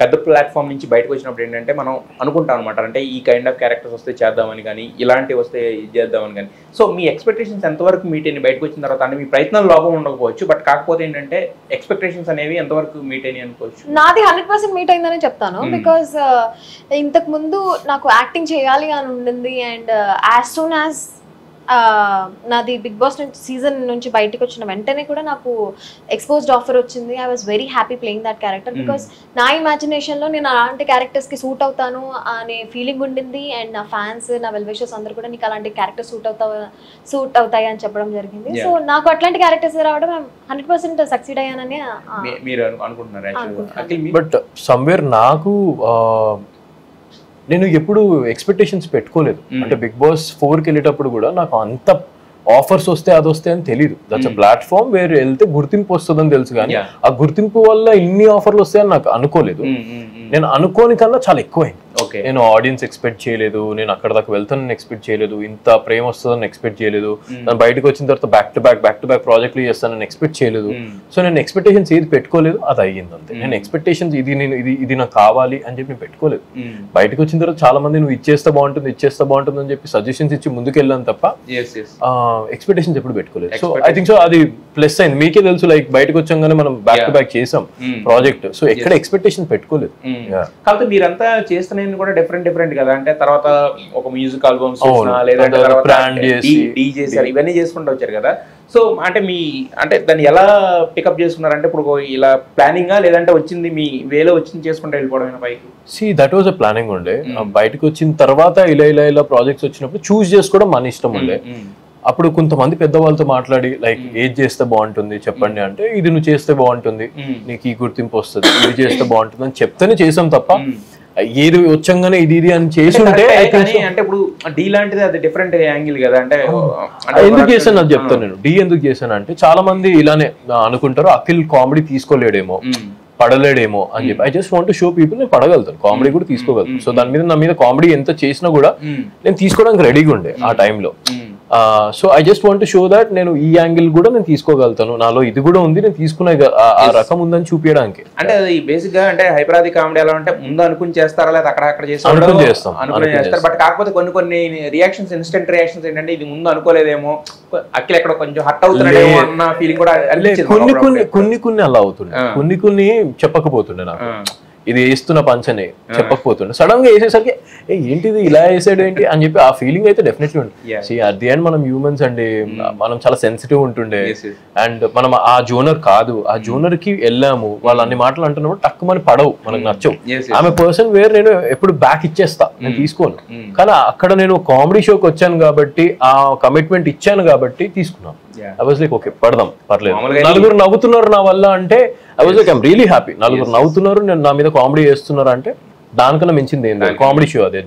పెద్ద ప్లాట్‌ఫామ్ నుంచి బయటకొచ్చినప్పుడు ఏంటంటే, మనం అనుకుంటాం అనమాట. అంటే ఈ కైండ్ ఆఫ్ క్యారెక్టర్స్ వస్తే చేద్దామని గాని, ఇలాంటివి వస్తే ఇది చేద్దామని గాని. సో, మీ ఎక్స్‌పెక్టేషన్స్ ఎంతవరకు మీట్ అయినాయి బయటకొచ్చిన తర్వాత? అంటే మీ ప్రయత్నాల్లో లోపం ఉండకపోవచ్చు. బట్ కాకపోతే ఏంటంటే, ఎక్స్‌పెక్టేషన్స్ అనేవి ఎంతవరకు మీట్ అయినాయి అనుకోవచ్చు? నాది 100% మీట్ అయిందనే చెప్తాను. బికాజ్ ఇంతకు ముందు నాకు యాక్టింగ్ చేయాలి అని ఉండింది. అండ్ యాజ్ సూన్ యాజ్ నాది బిగ్ బాస్ నుంచి సీజన్ నుంచి బయటకు వచ్చిన వెంటనే కూడా నాకు ఎక్స్పోజ్డ్ ఆఫర్ వచ్చింది. I was very happy playing that character. Because నా ఇమాజినేషన్లో నేను అలాంటి క్యారెక్టర్స్కి సూట్ అవుతాను అనే ఫీలింగ్ ఉండింది. అండ్ నా ఫ్యాన్స్, నా వెల్ విషర్స్ అందరూ కూడా నీకు అలాంటి క్యారెక్టర్ సూట్ అవుతాయి అని చెప్పడం జరిగింది. సో నాకు అట్లాంటి క్యారెక్టర్స్ రావడం 100% సక్సీడ్ అయ్యానని మీరు అనుకుంటున్నారు. బట్ సమ్వేర్ నాకు నేను ఎప్పుడు ఎక్స్పెక్టేషన్స్ పెట్టుకోలేదు. అంటే బిగ్ బాస్ 4కి వెళ్ళేటప్పుడు కూడా నాకు అంత ఆఫర్స్ వస్తే అది వస్తే అని తెలియదు. దట్స్ అ ప్లాట్ఫామ్ వేర్ వెళ్తే గుర్తింపు వస్తుందని తెలుసు, కానీ ఆ గుర్తింపు వల్ల ఇన్ని ఆఫర్లు వస్తాయని నాకు అనుకోలేదు. నేను అనుకోని కన్నా చాలా ఎక్కువైంది. నేను ఆడియన్స్ ఎక్స్పెక్ట్ చేయలేదు, నేను అక్కడ దాకా వెళ్తానని ఎక్స్పెక్ట్ చేయలేదు, ఇంత ప్రేమ వస్తుందని ఎక్స్పెక్ట్ చేయలేదు, నేను బయటకు వచ్చిన తర్వాత బ్యాక్ టు బ్యాక్ ప్రాజెక్టులు చేస్తానని ఎక్స్పెక్ట్ చేయలేదు. సో నేను ఎక్స్పెక్టేషన్స్ ఏది పెట్టుకోలేదు, అది అయ్యింది అంతే. నేను ఎక్స్పెక్టేషన్స్ ఇది నాకు కావాలి అని చెప్పి పెట్టుకోలేదు. బయటకు వచ్చిన తర్వాత చాలా మంది నువ్వు ఇచ్చేస్తే బాగుంటుంది అని చెప్పి సజెషన్స్ ఇచ్చి ముందుకు వెళ్ళాను తప్ప ఎక్స్పెక్టేషన్స్ ఎప్పుడు పెట్టుకోలేదు. సో ఐ థింక్ సో అది ప్లస్ అయింది. మీకే తెలుసు, లైక్ బయటకు వచ్చాగానే మనం బ్యాక్ టు బ్యాక్ చేసాం ప్రాజెక్ట్. సో ఎక్కడ ఎక్స్పెక్టేషన్ పెట్టుకోలేదు. కాబట్టి మీరంతా చేస్తున్న కూడా డిఫరెంట్ కదా. అంటే తర్వాత ఒక మ్యూజిక్ ఆల్బమ్స్ లేదంటే ఇవన్నీ చేసుకుంటూ వచ్చారు కదా. సో అంటే దాన్ని ఎలా పికప్ చేసుకున్నారంటే, ఇప్పుడు ఇలా ప్లానింగా లేదంటే వచ్చింది మీ వేలో వచ్చింది చేసుకుంటూ వెళ్ళిపోవడం పైకి? See that was a planning ఉండే. బయటకు వచ్చిన తర్వాత ఇలా ప్రాజెక్ట్స్ వచ్చినప్పుడు చూస్ చేసుకోవడం మన ఇష్టం ఉండే. అప్పుడు కొంతమంది పెద్దవాళ్ళతో మాట్లాడి, లైక్ ఏది చేస్తే బాగుంటుంది చెప్పండి అంటే, ఇది నువ్వు చేస్తే బాగుంటుంది, నీకు ఈ గుర్తింపు వస్తుంది, ఇది చేస్తే బాగుంటుంది అని చెప్తేనే చేసాం తప్ప ఏది వచ్చంగానే ఇది అని చేసి ఉంటే. అంటే ఇప్పుడు డి లాంటిది అది డిఫరెంట్ యాంగిల్ కదా. అంటే ఎందుకు చేశాను అది చెప్తాను నేను. డి ఎందుకు చేశాను అంటే, చాలా మంది ఇలానే అనుకుంటారు, అఖిల్ కామెడీ తీసుకోలేడేమో, పడలేడేమో అని చెప్పి. I just want to show people నేను పడగలుగుతాను, కామెడీ కూడా తీసుకోగలుగుతాను. సో దాని మీద నా మీద కామెడీ ఎంత చేసినా కూడా నేను తీసుకోవడానికి రెడీగా ఉండే ఆ టైంలో. So I just want to show that నేను ఈ యాంగిల్ కూడా నేను తీసుకోగలుగుతాను, నాలో ఇది కూడా ఉంది, నేను తీసుకునే ఆ రకం ఉందని చూపించడానికి. అంటే అది బేసిక్ గా అంటే హైపరాది కామెడీ ఎలా అంటే ముందు అనుకుని చేస్తారా లేదా అక్కడ చేస్తారు. బట్ కాకపోతే కొన్ని రియాక్షన్స్, ఇన్స్టెంట్ రియాక్షన్స్ ఏంటంటే ఇది ముందు అనుకోలేదేమో, అఖిల్ ఎక్కడ కొంచెం హట్ అవుతున్నాడేమో అన్న ఫీలింగ్ కూడా కొన్ని అలా అవుతుండే, కొన్ని చెప్పకపోతుండే. నాకు ఇది వేస్తున్న పంచనే చెప్పకపోతుండే, సడన్ గా వేసేసరికి ఏంటిది ఇలా వేసాడు ఏంటి అని చెప్పి ఆ ఫీలింగ్ అయితే డెఫినెట్లీ ఉంటుంది. అట్ ది ఎండ్ మనం హ్యూమన్స్ అండి, మనం చాలా సెన్సిటివ్ ఉంటుండే. అండ్ మనం ఆ జోనర్ కాదు, ఆ జోనర్ కి వెళ్ళాము, వాళ్ళు అన్ని మాటలు అంటున్నప్పుడు తక్కువని పడవు, మనకు నచ్చవు. ఆమె పర్సన్ వేర్ నేను ఎప్పుడు బ్యాక్ ఇచ్చేస్తా, నేను తీసుకోను. కానీ అక్కడ నేను కామెడీ షోకి వచ్చాను కాబట్టి, ఆ కమిట్మెంట్ ఇచ్చాను కాబట్టి తీసుకున్నాను. I was like, okay, పడదాం, పర్లేదు. నలుగురు నవ్వుతున్నారు నా వల్ల అంటే I was like, I'm really happy. నలుగురు నవ్వుతున్నారు, నేను నా మీద కామెడీ చేస్తున్నారు అంటే దానికన్నా మించింది ఏంటి, కామెడీ షో అదే.